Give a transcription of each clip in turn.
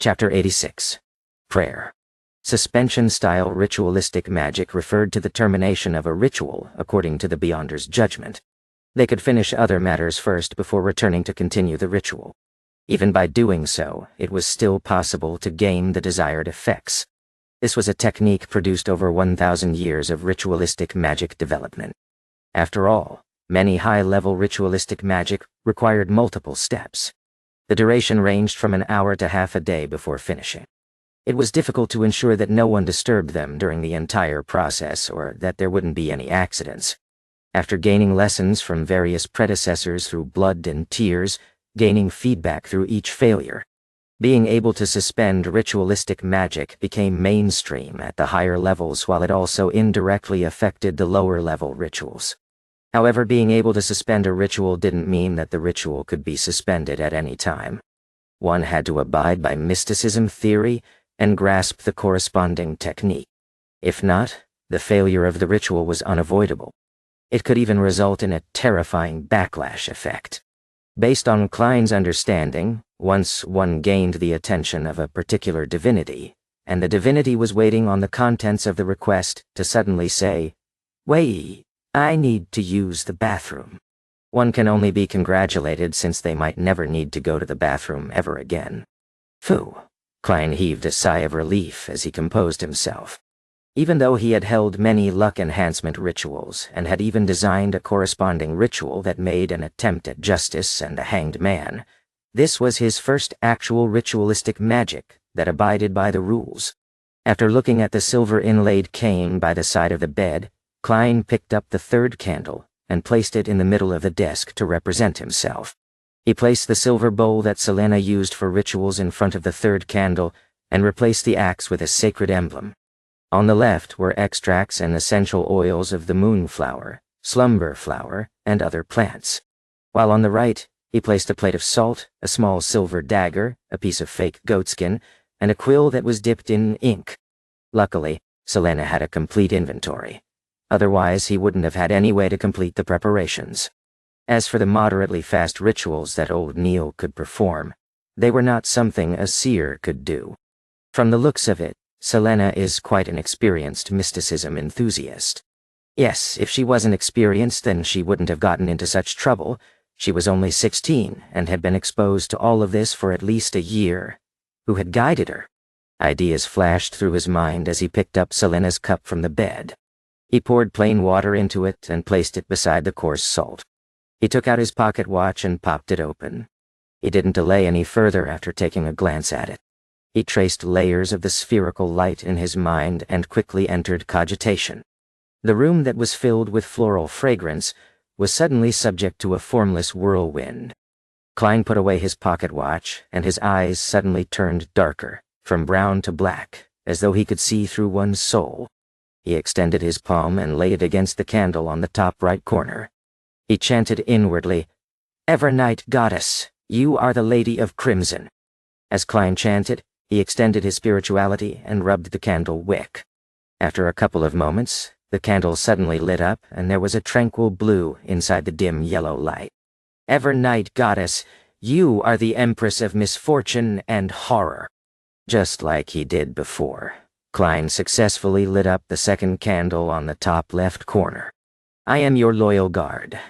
Chapter 86. Prayer. Suspension-style ritualistic magic referred to the termination of a ritual according to the Beyonder's judgment. They could finish other matters first before returning to continue the ritual. Even by doing so, it was still possible to gain the desired effects. This was a technique produced over 1,000 years of ritualistic magic development. After all, many high-level ritualistic magic required multiple steps. The duration ranged from an hour to half a day before finishing. It was difficult to ensure that no one disturbed them during the entire process or that there wouldn't be any accidents. After gaining lessons from various predecessors through blood and tears, gaining feedback through each failure, being able to suspend ritualistic magic became mainstream at the higher levels while it also indirectly affected the lower-level rituals. However, being able to suspend a ritual didn't mean that the ritual could be suspended at any time. One had to abide by mysticism theory and grasp the corresponding technique. If not, the failure of the ritual was unavoidable. It could even result in a terrifying backlash effect. Based on Klein's understanding, once one gained the attention of a particular divinity, and the divinity was waiting on the contents of the request to suddenly say, "Wait, I need to use the bathroom," one can only be congratulated since they might never need to go to the bathroom ever again. Phew. Klein heaved a sigh of relief as he composed himself. Even though he had held many luck enhancement rituals and had even designed a corresponding ritual that made an attempt at justice and a hanged man, this was his first actual ritualistic magic that abided by the rules. After looking at the silver-inlaid cane by the side of the bed, Klein picked up the third candle and placed it in the middle of the desk to represent himself. He placed the silver bowl that Selena used for rituals in front of the third candle and replaced the axe with a sacred emblem. On the left were extracts and essential oils of the moonflower, slumber flower, and other plants. While on the right, he placed a plate of salt, a small silver dagger, a piece of fake goatskin, and a quill that was dipped in ink. Luckily, Selena had a complete inventory. Otherwise, he wouldn't have had any way to complete the preparations. As for the moderately fast rituals that old Neil could perform, they were not something a seer could do. From the looks of it, Selena is quite an experienced mysticism enthusiast. Yes, if she wasn't experienced, then she wouldn't have gotten into such trouble. She was only 16 and had been exposed to all of this for at least a year. Who had guided her? Ideas flashed through his mind as he picked up Selena's cup from the bed. He poured plain water into it and placed it beside the coarse salt. He took out his pocket watch and popped it open. He didn't delay any further after taking a glance at it. He traced layers of the spherical light in his mind and quickly entered cogitation. The room that was filled with floral fragrance was suddenly subject to a formless whirlwind. Klein put away his pocket watch, and his eyes suddenly turned darker, from brown to black, as though he could see through one's soul. He extended his palm and laid it against the candle on the top right corner. He chanted inwardly, "Evernight Goddess, you are the Lady of Crimson." As Klein chanted, he extended his spirituality and rubbed the candle wick. After a couple of moments, the candle suddenly lit up and there was a tranquil blue inside the dim yellow light. "Evernight Goddess, you are the Empress of Misfortune and Horror." Just like he did before, Klein successfully lit up the second candle on the top left corner. "I am your loyal guard,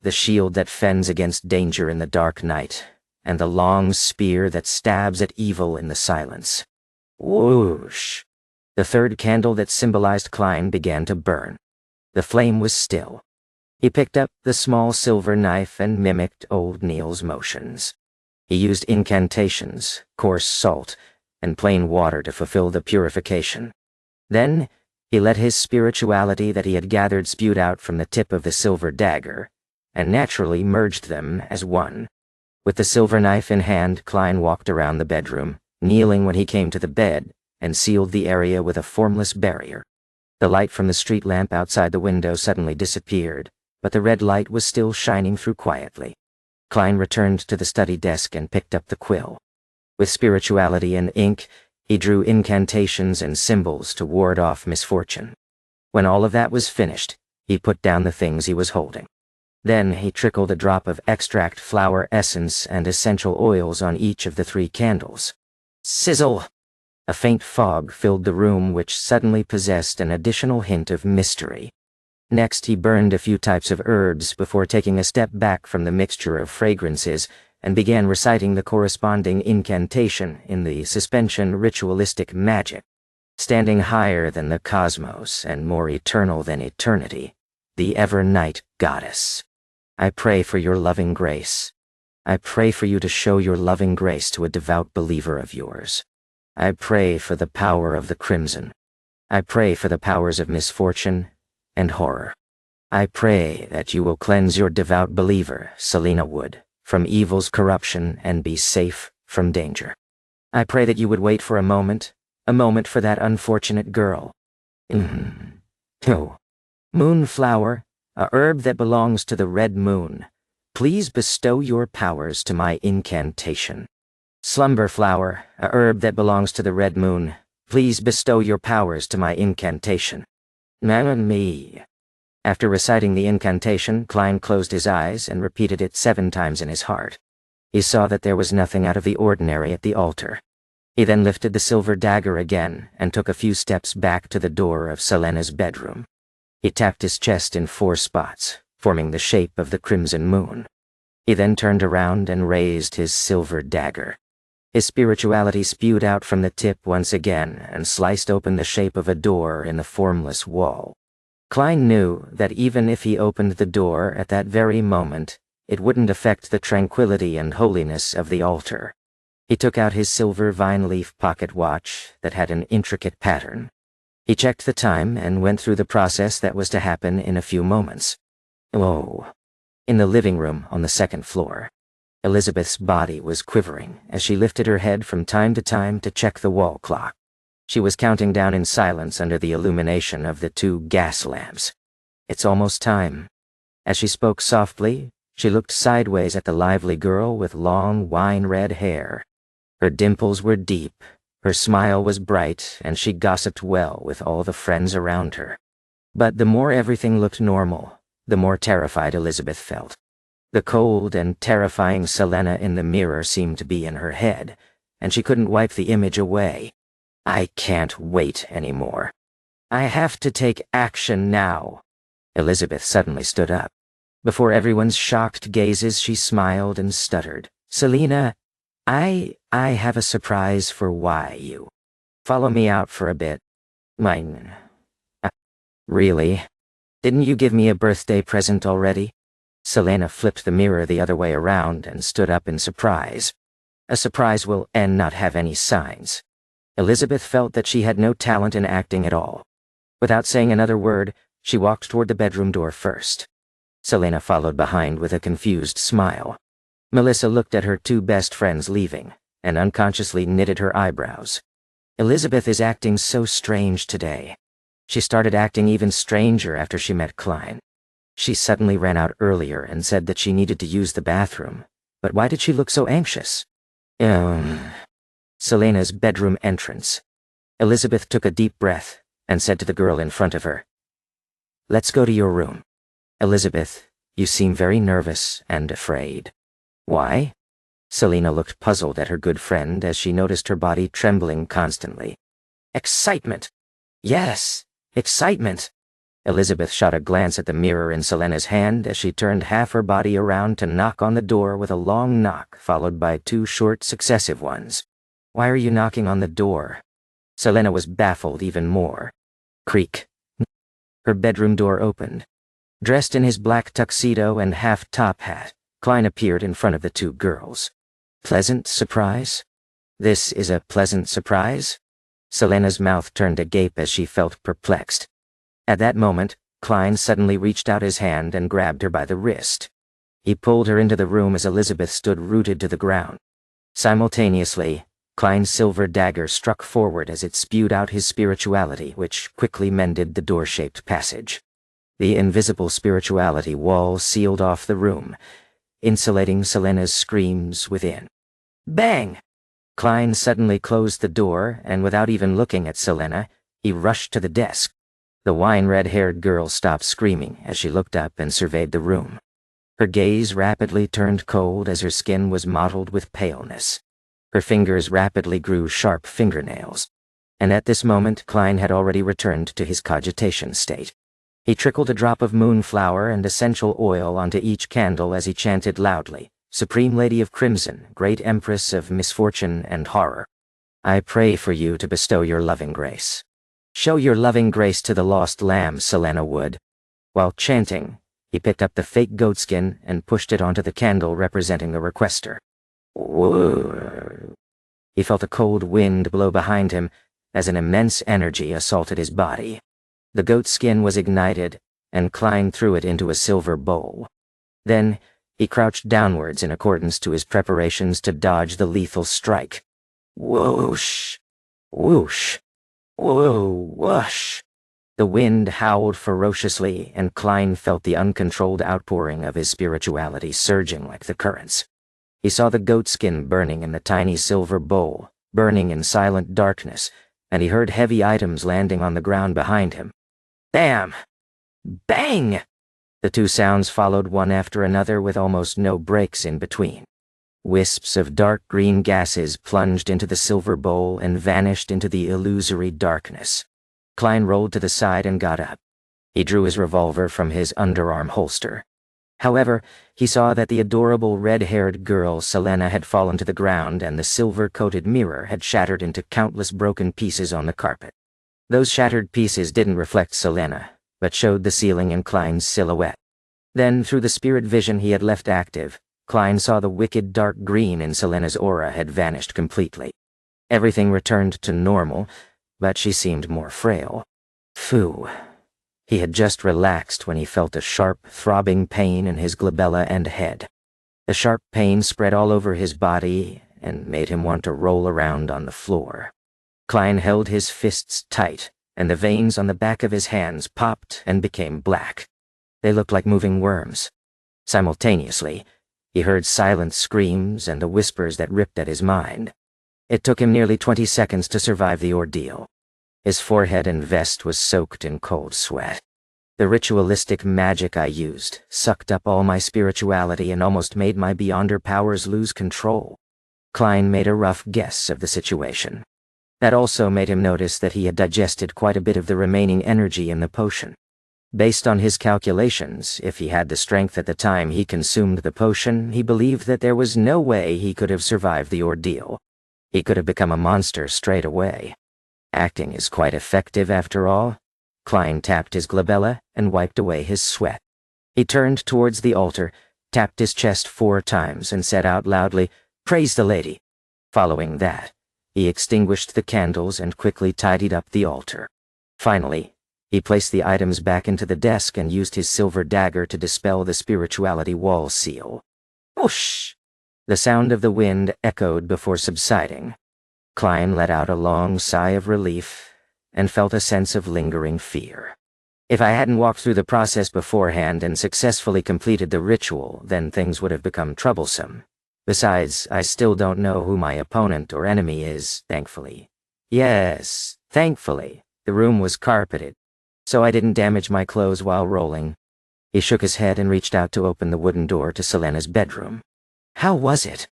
the shield that fends against danger in the dark night, and the long spear that stabs at evil in the silence." Whoosh! The third candle that symbolized Klein began to burn. The flame was still. He picked up the small silver knife and mimicked old Neil's motions. He used incantations, coarse salt, and plain water to fulfill the purification. Then, he let his spirituality that he had gathered spewed out from the tip of the silver dagger, and naturally merged them as one. With the silver knife in hand, Klein walked around the bedroom, kneeling when he came to the bed, and sealed the area with a formless barrier. The light from the street lamp outside the window suddenly disappeared, but the red light was still shining through quietly. Klein returned to the study desk and picked up the quill. With spirituality and ink, he drew incantations and symbols to ward off misfortune. When all of that was finished, he put down the things he was holding. Then he trickled a drop of extract flower essence and essential oils on each of the 3 candles. Sizzle! A faint fog filled the room, which suddenly possessed an additional hint of mystery. Next, he burned a few types of herbs before taking a step back from the mixture of fragrances and began reciting the corresponding incantation in the suspension ritualistic magic. Standing higher than the cosmos and more eternal than eternity, the ever-night goddess. I pray for your loving grace. I pray for you to show your loving grace to a devout believer of yours. I pray for the power of the crimson. I pray for the powers of misfortune and horror. I pray that you will cleanse your devout believer, Selena Wood, from evil's corruption and be safe from danger. I pray that you would wait for a moment for that unfortunate girl. Oh. Moonflower, a herb that belongs to the red moon, please bestow your powers to my incantation. Slumberflower, a herb that belongs to the red moon, please bestow your powers to my incantation. Me. After reciting the incantation, Klein closed his eyes and repeated it 7 times in his heart. He saw that there was nothing out of the ordinary at the altar. He then lifted the silver dagger again and took a few steps back to the door of Selena's bedroom. He tapped his chest in 4 spots, forming the shape of the crimson moon. He then turned around and raised his silver dagger. His spirituality spewed out from the tip once again and sliced open the shape of a door in the formless wall. Klein knew that even if he opened the door at that very moment, it wouldn't affect the tranquility and holiness of the altar. He took out his silver vine-leaf pocket watch that had an intricate pattern. He checked the time and went through the process that was to happen in a few moments. Whoa. In the living room on the 2nd floor, Elizabeth's body was quivering as she lifted her head from time to time to check the wall clock. She was counting down in silence under the illumination of the 2 gas lamps. It's almost time. As she spoke softly, she looked sideways at the lively girl with long, wine-red hair. Her dimples were deep, her smile was bright, and she gossiped well with all the friends around her. But the more everything looked normal, the more terrified Elizabeth felt. The cold and terrifying Selena in the mirror seemed to be in her head, and she couldn't wipe the image away. I can't wait anymore. I have to take action now. Elizabeth suddenly stood up. Before everyone's shocked gazes, she smiled and stuttered. Selena, I have a surprise for you. Follow me out for a bit. Mine. Really? Didn't you give me a birthday present already? Selena flipped the mirror the other way around and stood up in surprise. A surprise will not have any signs. Elizabeth felt that she had no talent in acting at all. Without saying another word, she walked toward the bedroom door first. Selena followed behind with a confused smile. Melissa looked at her 2 best friends leaving, and unconsciously knitted her eyebrows. Elizabeth is acting so strange today. She started acting even stranger after she met Klein. She suddenly ran out earlier and said that she needed to use the bathroom. But why did she look so anxious? Selena's bedroom entrance. Elizabeth took a deep breath and said to the girl in front of her, "Let's go to your room." Elizabeth, you seem very nervous and afraid. Why? Selena looked puzzled at her good friend as she noticed her body trembling constantly. Excitement. Yes, excitement. Elizabeth shot a glance at the mirror in Selena's hand as she turned half her body around to knock on the door with a long knock followed by 2 short successive ones. Why are you knocking on the door? Selena was baffled even more. Creak. Her bedroom door opened. Dressed in his black tuxedo and half-top hat, Klein appeared in front of the 2 girls. Pleasant surprise? This is a pleasant surprise? Selena's mouth turned agape as she felt perplexed. At that moment, Klein suddenly reached out his hand and grabbed her by the wrist. He pulled her into the room as Elizabeth stood rooted to the ground. Simultaneously, Klein's silver dagger struck forward as it spewed out his spirituality, which quickly mended the door-shaped passage. The invisible spirituality wall sealed off the room, insulating Selena's screams within. Bang! Klein suddenly closed the door, and without even looking at Selena, he rushed to the desk. The wine-red-haired girl stopped screaming as she looked up and surveyed the room. Her gaze rapidly turned cold as her skin was mottled with paleness. Her fingers rapidly grew sharp fingernails. And at this moment Klein had already returned to his cogitation state. He trickled a drop of moonflower and essential oil onto each candle as he chanted loudly, "Supreme Lady of Crimson, Great Empress of Misfortune and Horror, I pray for you to bestow your loving grace. Show your loving grace to the lost lamb, Selena Wood." While chanting, he picked up the fake goatskin and pushed it onto the candle representing the requester. Whoa. He felt a cold wind blow behind him as an immense energy assaulted his body. The goatskin was ignited, and Klein threw it into a silver bowl. Then, he crouched downwards in accordance to his preparations to dodge the lethal strike. Whoosh! Whoosh! Whoa! Whoosh! The wind howled ferociously, and Klein felt the uncontrolled outpouring of his spirituality surging like the currents. He saw the goatskin burning in the tiny silver bowl, burning in silent darkness, and he heard heavy items landing on the ground behind him. Bam! Bang! The two sounds followed one after another with almost no breaks in between. Wisps of dark green gases plunged into the silver bowl and vanished into the illusory darkness. Klein rolled to the side and got up. He drew his revolver from his underarm holster. However, he saw that the adorable red-haired girl Selena had fallen to the ground and the silver-coated mirror had shattered into countless broken pieces on the carpet. Those shattered pieces didn't reflect Selena, but showed the ceiling and Klein's silhouette. Then, through the spirit vision he had left active, Klein saw the wicked dark green in Selena's aura had vanished completely. Everything returned to normal, but she seemed more frail. Phew. He had just relaxed when he felt a sharp, throbbing pain in his glabella and head. The sharp pain spread all over his body and made him want to roll around on the floor. Klein held his fists tight, and the veins on the back of his hands popped and became black. They looked like moving worms. Simultaneously, he heard silent screams and the whispers that ripped at his mind. It took him nearly 20 seconds to survive the ordeal. His forehead and vest was soaked in cold sweat. The ritualistic magic I used sucked up all my spirituality and almost made my Beyonder powers lose control. Klein made a rough guess of the situation. That also made him notice that he had digested quite a bit of the remaining energy in the potion. Based on his calculations, if he had the strength at the time he consumed the potion, he believed that there was no way he could have survived the ordeal. He could have become a monster straight away. Acting is quite effective after all. Klein tapped his glabella and wiped away his sweat. He turned towards the altar, tapped his chest 4 times and said out loudly, "Praise the Lady." Following that, he extinguished the candles and quickly tidied up the altar. Finally, he placed the items back into the desk and used his silver dagger to dispel the spirituality wall seal. Whoosh! The sound of the wind echoed before subsiding. Klein let out a long sigh of relief and felt a sense of lingering fear. If I hadn't walked through the process beforehand and successfully completed the ritual, then things would have become troublesome. Besides, I still don't know who my opponent or enemy is, thankfully. Yes, thankfully, the room was carpeted, so I didn't damage my clothes while rolling. He shook his head and reached out to open the wooden door to Selena's bedroom. How was it?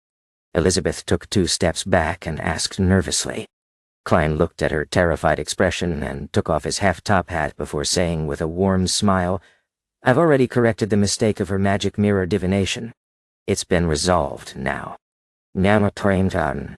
Elizabeth took 2 steps back and asked nervously. Klein looked at her terrified expression and took off his half-top hat before saying with a warm smile, "I've already corrected the mistake of her magic mirror divination. It's been resolved now." "Namatraintan,"